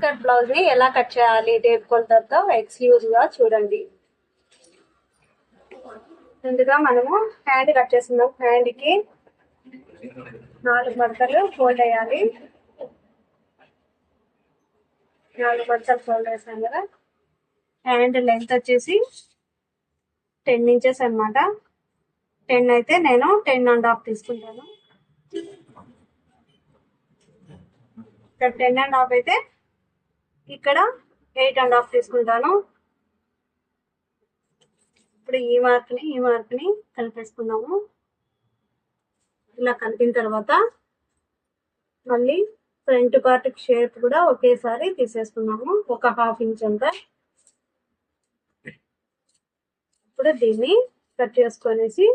Cut blouse ని ఎలా cut చేయాలి టేప్ కొలతతో ఎక్స్క్లూజివ్ గా చూడండి. ముందుగా మనము హ్యాండ్ కట్ చేస్తున్నాం. హ్యాండ్ కి 4 మడతలు ఫోల్డ్ వేయాలి. 4 మడతలు ఫోల్డ్ వేసాం కదా. హ్యాండ్ లెంత్ వచ్చేసి 10 ఇంచెస్ అనమాట. 10 అయితే నేను 10.5 తీసుకుంటాను. ఇక్కడ 10.5 అయితే ఇక్కడ 8.5 తీసుకుంటాను. ఇప్పుడు ఈ మార్క్ ని కలిపేసుకుందాము. ఇలా కలిపిన తర్వాత మళ్ళీ ఫ్రంట్ పార్ట్ షేప్ కూడా ఒకేసారి తీసేసుకున్నాము, ఒక 1/2 ఇంచ్ అంతా. ఇప్పుడు దీన్ని కట్ చేసుకొనేసి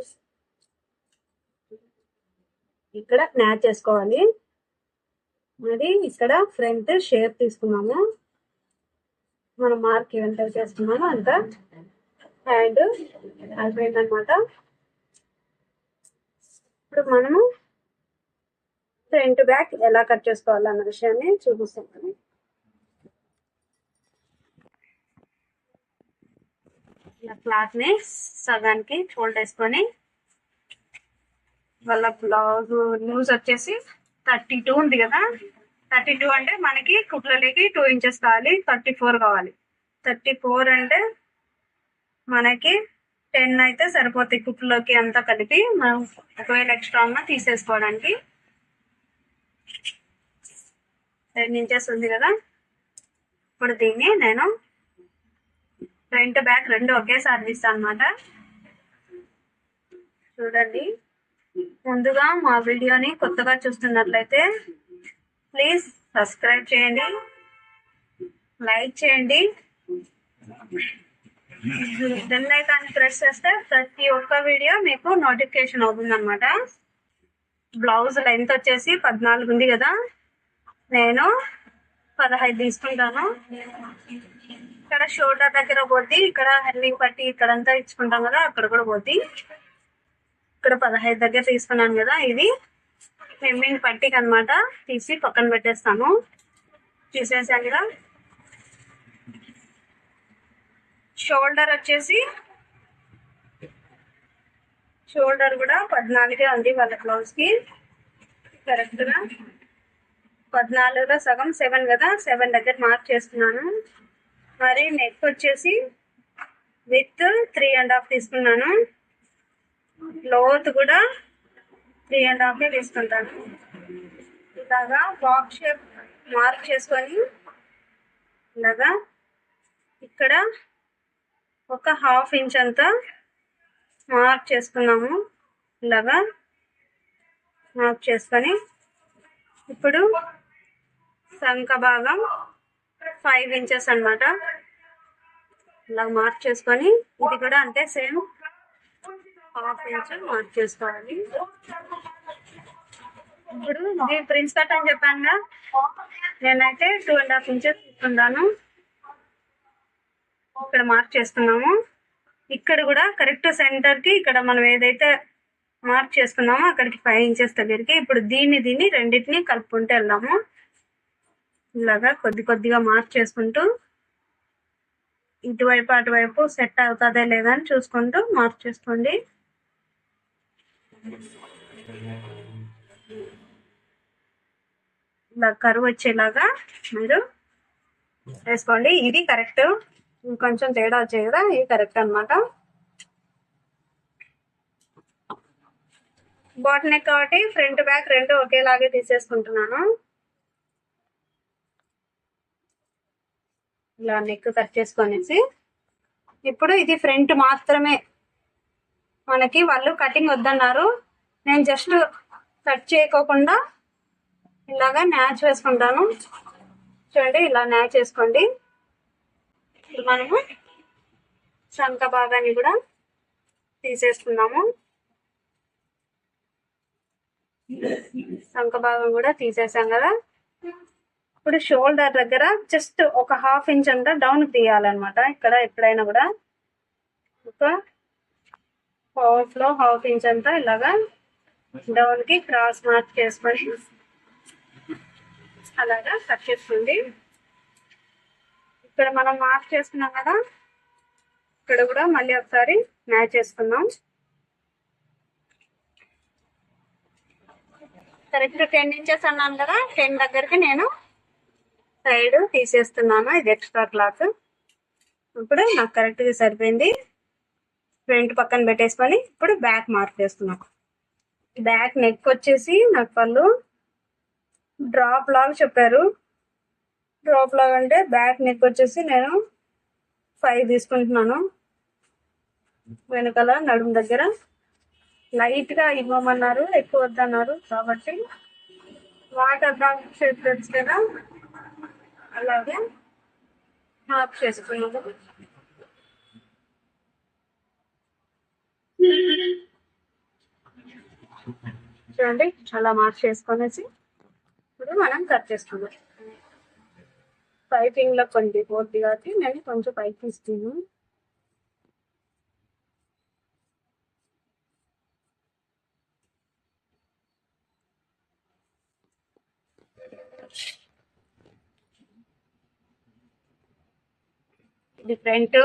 ఇక్కడ మ్యాచ్ చేసుకోవాలి. మరి ఇక్కడ ఫ్రంట్ షేప్ తీసుకున్నాము. మనం మార్క్ ఎంత చేసుకున్నామో అంత హ్యాండ్ అయిపోయింది అనమాట. ఇప్పుడు మనము ఫ్రంట్ బ్యాక్ ఎలా కట్ చేసుకోవాలన్న విషయాన్ని చూపిస్తాను. ఇలా క్లాత్ ని సగానికి ఫోల్డ్ వేసుకొని, వాళ్ళ బ్లౌజ్ లూజ్ వచ్చేసి 32 ఉంది కదా. 32 అంటే మనకి కుట్లలోకి 2 ఇంచెస్ కావాలి. 34 కావాలి. 34 అంటే మనకి 10 అయితే సరిపోతాయి కుట్లలోకి అంతా కలిపి. మనం ఒకవేళ ఎక్స్ట్రా ఉన్నా తీసేసుకోవడానికి. 10 ఇంచెస్ ఉంది కదా. ఇప్పుడు దీన్ని నేను ఫ్రంట్ బ్యాక్ రెండు ఒకేసారి తీస్తాను అనమాట. చూడండి, ముందుగా మా వీడియోని కొత్తగా చూస్తున్నట్లయితే ప్లీజ్ సబ్స్క్రైబ్ చేయండి, లైక్ చేయండి, బెల్ ఐకాన్ ప్రెస్ చేస్తే ప్రతి ఒక్క వీడియో మీకు నోటిఫికేషన్ అవుతుంది అనమాట. బ్లౌజ్ లెంత్ వచ్చేసి 14 ఉంది కదా. నేను 15 తీసుకుంటాను. ఇక్కడ షోల్డర్ దగ్గర పోద్ది, ఇక్కడ హెమ్మింగ్ పట్టి ఇక్కడంతా ఇచ్చుకుంటాం కదా, అక్కడ కూడా పోద్ది. ఇక్కడ 15 దగ్గర తీసుకున్నాను కదా. ఇది హెమ్మింగ్ పట్టికి అనమాట. తీసి పక్కన పెట్టేస్తాను. తీసేసాను కదా. షోల్డర్ వచ్చేసి షోల్డర్ కూడా 14 ఉంది వాళ్ళ బ్లౌజ్ కి. కరెక్ట్ గా 14లో సగం 7 కదా. 7 దగ్గర మార్క్ చేస్తున్నాను. మరి నెక్ వచ్చేసి విత్ 3.5 తీసుకున్నాను. లోత్ కూడా 3.5 తీసుకుంటాను. ఇలాగా బాక్స్ షేప్ మార్క్ చేసుకొని ఇలాగా ఇక్కడ ఒక 1/2 ఇంచ్ అంతా మార్క్ చేసుకున్నాము. ఇలాగా మార్క్ చేసుకొని ఇప్పుడు సంక భాగం 5 ఇంచెస్ అనమాట. ఇలా మార్క్ చేసుకొని ఇది కూడా అంతే సేమ్ 1/2 ఇంచ్ మార్క్ చేసుకోవాలి. ఇప్పుడు ఇది ప్రిన్స్ కట్ అని చెప్పానుగా, నేనైతే 2.5 ఇంచెస్ తీసుకుంటాను. ఇక్కడ మార్క్ చేసుకున్నాము. ఇక్కడ కూడా కరెక్ట్ సెంటర్ కి ఇక్కడ మనం ఏదైతే మార్క్ చేసుకున్నామో అక్కడికి 5 ఇంచెస్ దగ్గరికి. ఇప్పుడు దీన్ని రెండింటిని కలుపుకుంటూ వెళ్దాము. ఇలాగా కొద్దిగా మార్క్ చేసుకుంటూ ఇటువైపు అటువైపు సెట్ అవుతుందా లేదా అని చూసుకుంటూ మార్క్ చేసుకోండి. ఇలా కరువు వచ్చేలాగా మీరు వేసుకోండి. ఇది కరెక్ట్. కొంచెం తేడా వచ్చాయి కదా, ఇది కరెక్ట్ అనమాట. బాట్ నెక్ కాబట్టి ఫ్రంట్ బ్యాక్ రెండు ఒకేలాగే తీసేసుకుంటున్నాను. ఇలా నెక్ కట్ చేసుకొనేసి ఇప్పుడు ఇది ఫ్రంట్ మాత్రమే. మనకి వాళ్ళు కటింగ్ వద్దన్నారు. నేను జస్ట్ కట్ చేయకోకుండా ఇలాగా న్యాచ్ వేసుకుంటాను. చూడండి, ఇలా న్యాచ్ వేసుకోండి. ఇప్పుడు మనము సంక భాగాన్ని కూడా తీసేసుకున్నాము. సంక భాగం కూడా తీసేసాం కదా. ఇప్పుడు షోల్డర్ దగ్గర జస్ట్ ఒక 1/2 ఇంచ్ అంతా డౌన్ తీయాలన్నమాట. ఇక్కడ ఎప్పుడైనా కూడా ఒక హాఫ్ 1/2 ఇంచ్ అంతా ఇలాగా డౌన్ కి క్రాస్ మార్క్ చేసుకొని అలాగా కట్ చేసుకోండి. ఇక్కడ మనం మార్క్ చేసుకున్నాం కదా, ఇక్కడ కూడా మళ్ళీ ఒకసారి మ్యాచ్ చేసుకుందాం. కరెక్ట్ 10 ఇంచెస్ అన్నాను కదా, 10 దగ్గరికి నేను సైడ్ తీసేస్తున్నాను. ఇది ఎక్స్ట్రా క్లాత్. ఇప్పుడు నాకు కరెక్ట్గా సరిపోయింది. ఫ్రంట్ పక్కన పెట్టేసుకొని ఇప్పుడు బ్యాక్ మార్క్ చేస్తున్నాను. బ్యాక్ నెక్ వచ్చేసి నాకు వాళ్ళు డ్రాప్ లాగా చెప్పారు. డ్రాప్ లాగా అంటే బ్యాక్ నెక్ వచ్చేసి నేను 5 తీసుకుంటున్నాను. వెనకాల నడుము దగ్గర లైట్ గా ఇవ్వమన్నారు, ఎక్కువ వద్దన్నారు. కాబట్టి వాటర్ డ్రాప్ షేప్ తెలుసు కదా, అలాగే హాఫ్ చేసుకున్నాను. చూడండి అలా మార్క్ చేసుకొనేసి ఇప్పుడు మనం కట్ చేసుకుందాం. పైపింగ్ లో కొంచెం పోద్ది కాబట్టి నేను కొంచెం పైకి తీస్తున్నాను. ఇది ఫ్రంట్,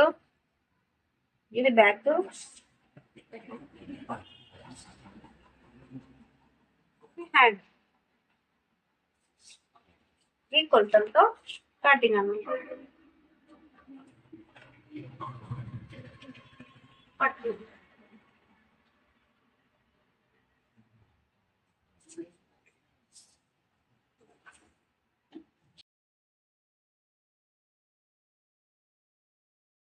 ఇది బ్యాక్. హ్యాండ్ ఈ కొలతలతో కటింగ్ అన్నమాట. పట్టు